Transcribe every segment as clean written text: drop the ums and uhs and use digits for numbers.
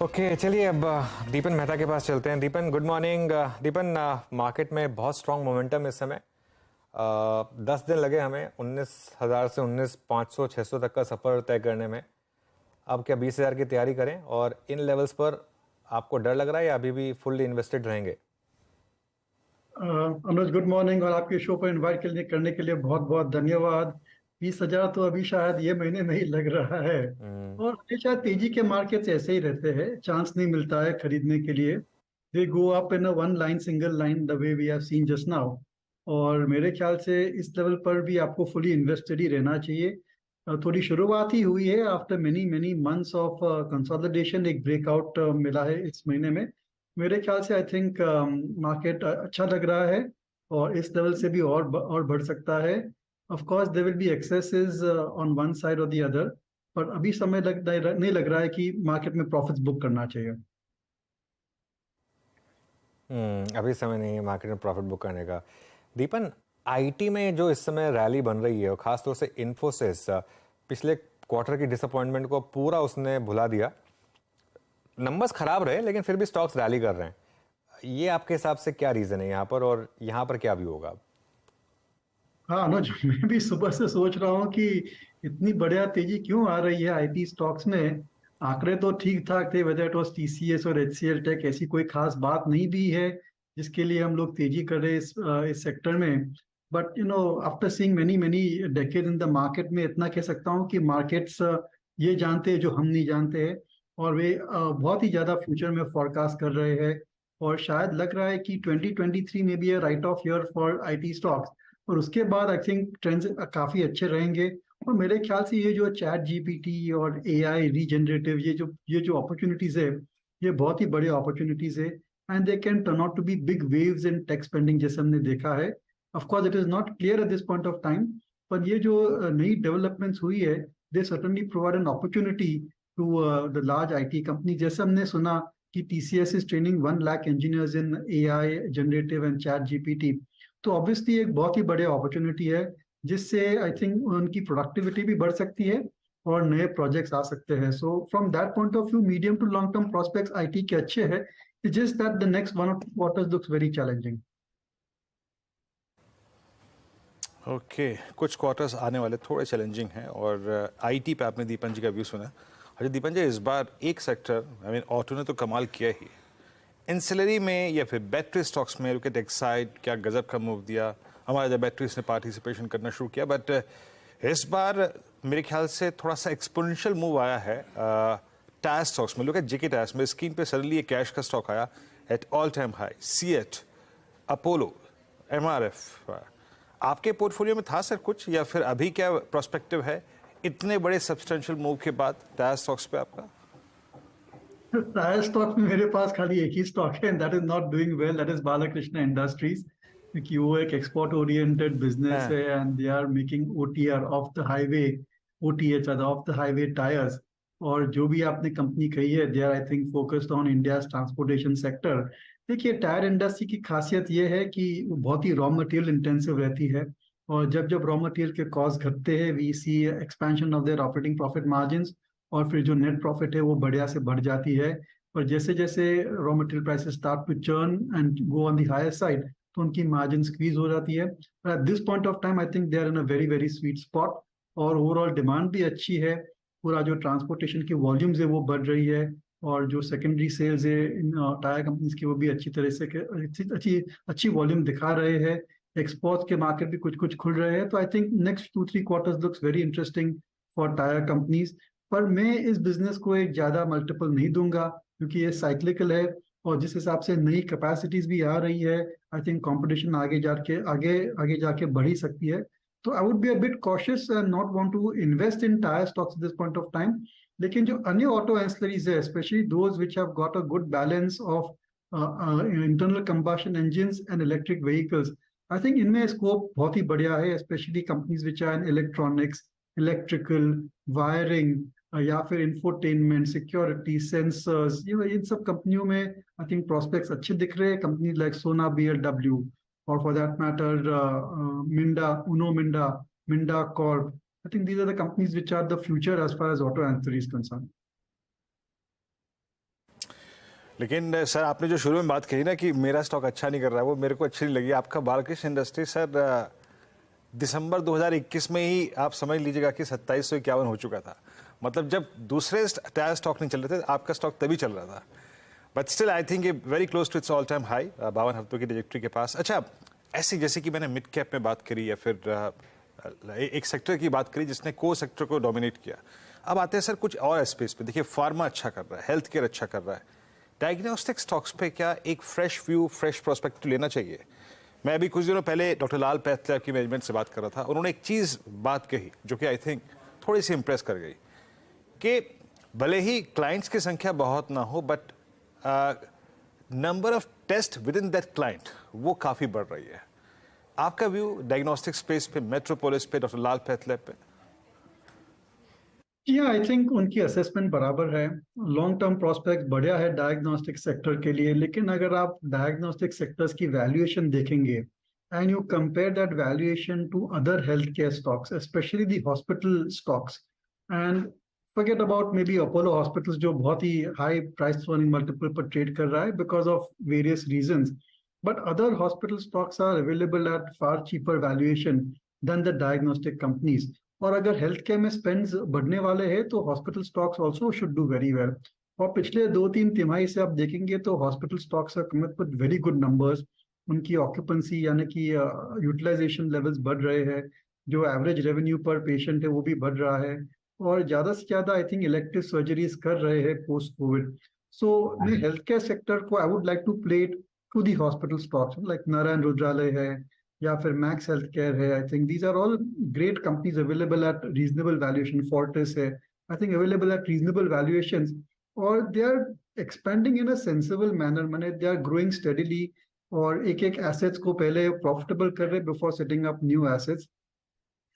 Okay चलिए अब दीपन मेहता के पास चलते हैं। दीपन गुड मॉर्निंग। दीपन मार्केट में बहुत स्ट्रांग मोमेंटम इस समय। 10 दिन लगे हमें 19,000 से 19,500 600 तक का सफ़र तय करने में। अब क्या 20,000 की तैयारी करें और इन लेवल्स पर आपको डर लग रहा है या अभी भी फुल्ली इन्वेस्टेड रहेंगे? अनुज गुड मॉर्निंग और आपके शो पर इनवाइट करने के लिए बहुत बहुत धन्यवाद। 20,000 तो अभी शायद ये महीने में ही लग रहा है। हम्म। और हमेशा तेजी के मार्केट्स ऐसे ही रहते हैं, चांस नहीं मिलता है खरीदने के लिए। They go up in a one line single line the way we have seen just now. और मेरे ख्याल से इस लेवल पर भी आपको फुली इन्वेस्टेड ही रहना चाहिए। थोड़ी शुरुआत ही हुई है, after many many months of consolidation एक ब्रेकआउट मिला है इस महीने में। मेरे ख्याल से आई थिंक मार्केट अच्छा लग रहा है और इस लेवल से भी और बढ़ सकता है। Of course there will be excesses on one side और द अदर, पर अभी समय नहीं लग रहा है कि मार्केट में प्रॉफिट्स बुक करना चाहिए। अभी समय नहीं है मार्केट में प्रॉफिट बुक करने का। दीपन, आईटी में जो इस समय रैली बन रही है और खासतौर से इन्फोसिस, पिछले क्वार्टर की डिसअपॉइंटमेंट को पूरा उसने भुला दिया। नंबर्स खराब रहे लेकिन फिर भी स्टॉक्स रैली कर रहे हैं। ये आपके हिसाब से क्या रीजन है यहाँ पर और यहाँ पर क्या व्यू होगा? हाँ अनुज, मैं भी सुबह से सोच रहा हूँ कि इतनी बढ़िया तेजी क्यों आ रही है आईटी स्टॉक्स में। आंकड़े तो ठीक ठाक थे, वेदर इट वाज टीसीएस और एचसीएल टेक, ऐसी कोई खास बात नहीं भी है जिसके लिए हम लोग तेजी कर रहे हैं इस सेक्टर में। But after seeing many many decade in the market, में इतना कह सकता हूँ कि मार्केट्स ये जानते हैं जो हम नहीं जानते हैं। और वे बहुत ही ज्यादा फ्यूचर में फॉरकास्ट कर रहे हैं। और शायद लग रहा है कि 2023 में भी है right of year for IT stocks. और उसके बाद आई थिंक ट्रेंड्स काफी अच्छे रहेंगे। और मेरे ख्याल से ये जो चैट जीपीटी और एआई रीजनरेटिव, ये जो अपॉर्चुनिटीज है, ये बहुत ही बड़ी अपॉर्चुनिटीज है। And they can turn out to be big waves in tech spending, जैसे हमने देखा है। Of course it is not clear at this point of time, पर ये जो नई डेवलपमेंट्स हुई है, they certainly provide an opportunity to the large IT company. जैसे हमने सुना कि TCS is training 1 lakh engineers in AI generative and ChatGPT. तो ऑब्वियसली एक बहुत ही बड़ी अपॉर्चुनिटी है, जिससे आई थिंक उनकी प्रोडक्टिविटी भी बढ़ सकती है और नए प्रोजेक्ट्स आ सकते हैं। So from that point of view, medium to long term prospects IT के अच्छे हैं। It's just that the next 1 or 2 quarters looks very challenging. Okay कुछ क्वार्टर्स आने वाले थोड़े चैलेंजिंग हैं और आईटी पे आपने दीपन जी का व्यू सुना। अच्छा दीपन जी, इस बार एक सेक्टर आई मीन ऑटो ने तो कमाल किया ही, इंसिलरी में या फिर बैटरी स्टॉक्स में लुक एट एक्साइड, क्या गजब का मूव दिया। हमारा जब बैटरीज ने पार्टिसिपेशन करना शुरू किया, बट इस बार मेरे ख्याल से थोड़ा सा एक्सपोनेंशियल मूव आया है टायर स्टॉक्स में। लुक एट जेके टायर्स में स्क्रीन पे सडनली ये कैश का स्टॉक आया at all time high. CEAT, Apollo, MRF, आपके पोर्टफोलियो में था सर कुछ, या फिर अभी क्या प्रोस्पेक्टिव है इतने बड़े सब्सटेंशियल मूव के बाद टायर स्टॉक्स पे आपका? टायर स्टॉक में मेरे पास खाली एक ही स्टॉक है, that is not doing well, that is Balkrishna industries. क्योंकि वो एक एक्सपोर्ट ओरिएंटेड बिजनेस हाँ। है and they are making OTR of the highway, OTH of the highway tyres. और जो भी आपने कंपनी कही है, they are I think focused on India transportation sector. देखिए, टायर इंडस्ट्री की खासियत ये है कि वो बहुत ही रॉ मटेरियल इंटेंसिव रहती है। और जब जब रॉ मटेरियल के कॉस्ट घटते हैं, we see expansion of their operating profit margin. और फिर जो नेट प्रॉफिट है वो बढ़िया से बढ़ जाती है। पर जैसे जैसे raw material prices start to churn and go on the higher side, तो उनकी मार्जिन स्क्वीज हो जाती है। पर at this point of time I think they are in a very very sweet spot. और ओवरऑल डिमांड भी अच्छी है। पूरा जो ट्रांसपोर्टेशन की वॉल्यूम्स है वो बढ़ रही है। और जो सेकेंडरी सेल्स है इन टायर कंपनीज की, वो भी अच्छी तरह से अच्छी अच्छी अच्छी वॉल्यूम दिखा रहे हैं। एक्सपोर्ट के मार्केट भी कुछ कुछ खुल रहे हैं। तो I think next 2-3 quarters looks very interesting for tyre companies. पर मैं इस बिजनेस को एक ज्यादा मल्टीपल नहीं दूंगा, क्योंकि ये साइक्लिकल है। और जिस हिसाब से नई कैपेसिटीज भी आ रही है, आई थिंक कंपटीशन आगे जाके बढ़ ही सकती है। तो I would be a bit cautious and not want to invest in tyre stocks this point of time. लेकिन जो अन्य ऑटो एंसिलरीज है, specially those which have got a good balance of internal combustion engines and electric vehicles, I think इनमें scope बहुत ही बढ़िया है। Specially companies which are in electronics, electrical, wiring, या फिर इंफोटेनमेंट, सिक्योरिटी, सेंसर्स, इन सब कंपनियों में आई थिंक प्रोस्पेक्ट्स अच्छे दिख रहे हैं। कंपनी लाइक सोना बीएलडब्ल्यू, और for that matter Minda, Uno Minda, Minda corp. I think these are the companies which are the future as far as auto ancillary is concern. लेकिन सर आपने जो शुरू में बात कही ना कि मेरा स्टॉक अच्छा नहीं कर रहा है, वो मेरे को अच्छी नहीं लगी। आपका बालकृष्ण इंडस्ट्री सर दिसंबर 2021 में ही आप समझ लीजिएगा कि 2751 हो चुका था। मतलब जब दूसरे टायर स्टॉक नहीं चल रहे थे, आपका स्टॉक तभी चल रहा था। बट स्टिल आई थिंक ये very close to its all time high, 52 हफ्तों की ट्रैजेक्टरी के पास। अच्छा, ऐसी जैसे कि मैंने मिड कैप में बात करी या फिर एक सेक्टर की बात करी जिसने को सेक्टर को डोमिनेट किया। अब आते हैं सर कुछ और स्पेस पे। देखिए फार्मा अच्छा कर रहा है, हेल्थ केयर अच्छा कर रहा है, डायग्नोस्टिक स्टॉक्स पे क्या एक फ्रेश व्यू, फ्रेश प्रोस्पेक्टिव लेना चाहिए? मैं अभी कुछ दिनों पहले डॉक्टर लाल पैथ लैब की मैनेजमेंट से बात कर रहा था। उन्होंने एक चीज़ बात कही जो कि आई थिंक थोड़ी सी इंप्रेस कर गई कि भले ही क्लाइंट्स की संख्या बहुत ना हो, but number of test with in that client वो काफ़ी बढ़ रही है। आपका व्यू डायग्नोस्टिक स्पेस पे, मेट्रोपोलिस पे, डॉक्टर लाल पैथ लैब पे? जी हाँ, आई थिंक उनकी असेसमेंट बराबर है। लॉन्ग टर्म प्रोस्पेक्ट बढ़िया है डायग्नोस्टिक सेक्टर के लिए, लेकिन अगर आप डायग्नोस्टिक सेक्टर्स की वैल्यूएशन देखेंगे and you compare that valuation to other health care stocks, specially the hospital stocks, and forget about maybe Apollo Hospitals जो बहुत ही high price to earning multiple पर ट्रेड कर रहा है because of various reasons, but other hospital stocks are available at far cheaper valuation than the diagnostic companies. और अगर health care में स्पेंड्स बढ़ने वाले हैं तो hospital stocks also should do very well. और पिछले 2-3 तिमाही से आप देखेंगे तो hospital stocks are coming with very good numbers. उनकी ऑक्यूपेंसी यानी कि यूटिलाइजेशन लेवल्स बढ़ रहे हैं, जो एवरेज रेवेन्यू पर पेशेंट है वो भी बढ़ रहा है, और ज्यादा से ज्यादा आई थिंक इलेक्टिव सर्जरीज कर रहे हैं पोस्ट कोविड। सो मैं हेल्थ केयर सेक्टर को I would like to play it to the hospital stocks like Narayana Hrudayalaya है या फिर मैक्स हेल्थ केयर है। I think these are all great companies available at reasonable valuation. Fortis है I think available at reasonable valuations, और they are expanding in a sensible manner, माने they are growing steadily और एक एक assets को पहले profitable कर रहे before setting up new assets.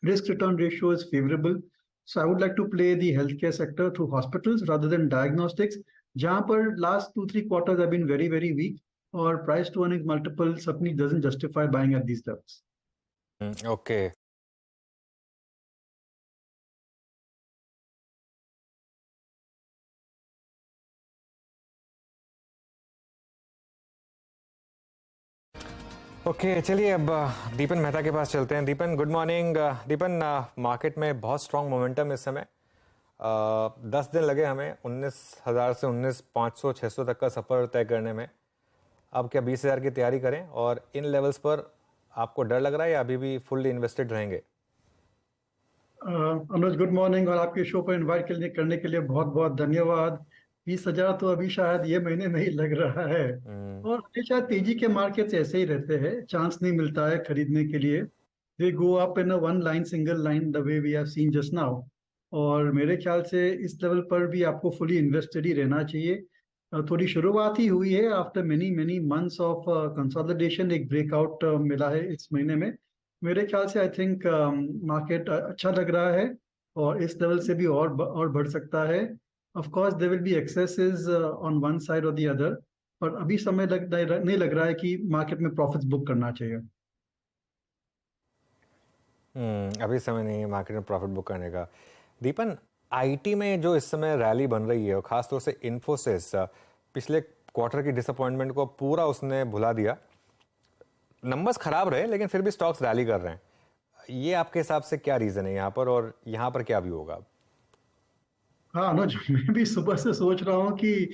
Risk return ratio is favorable. So I would like to play the healthcare sector through hospitals rather than diagnostics, जहाँ पर last 2-3 quarters have been very, very weak, or price to earnings multiple certainly doesn't justify buying at these levels. Okay. Okay चलिए अब दीपन मेहता के पास चलते हैं। दीपन good morning. दीपन market में बहुत strong momentum इस समय। 10 दिन लगे हमें 19,000 से 19,500 600 तक का सफ़र तय करने में। अब क्या 20,000 की तैयारी करें, और इन लेवल्स पर आपको डर लग रहा है या अभी भी फुल्ली इन्वेस्टेड रहेंगे? अनुज गुड मॉर्निंग, और आपके शो पर इनवाइट करने के लिए बहुत बहुत धन्यवाद। 20,000 तो अभी शायद ये महीने में ही लग रहा है, और हमेशा तेजी के मार्केट्स ऐसे ही रहते हैं, चांस नहीं मिलता है खरीदने के लिए। They go up in a one line, single line, the way we have seen just now. और मेरे ख्याल से इस लेवल पर भी आपको फुली इन्वेस्टेड ही रहना चाहिए। थोड़ी शुरुआत ही हुई है after many many months of consolidation, एक ब्रेकआउट मिला है इस महीने में। मेरे ख्याल से आई थिंक मार्केट अच्छा लग रहा है, और इस लेवल से भी और बढ़ सकता है। Of course there will be excesses on one side और द अदर, पर अभी समय नहीं लग रहा है कि मार्केट में प्रॉफिट्स बुक करना चाहिए। अभी समय नहीं है मार्केट में प्रॉफिट बुक करने का। दीपन आईटी में जो इस समय रैली बन रही है, और खासतौर से इन्फोसिस, पिछले क्वार्टर की डिसअपॉइंटमेंट को पूरा उसने भुला दिया। नंबर्स खराब रहे लेकिन फिर भी स्टॉक्स रैली कर रहे हैं। ये आपके हिसाब से क्या रीजन है यहाँ पर, और यहाँ पर क्या व्यू होगा? हाँ अनुज, मैं भी सुबह से सोच रहा हूँ कि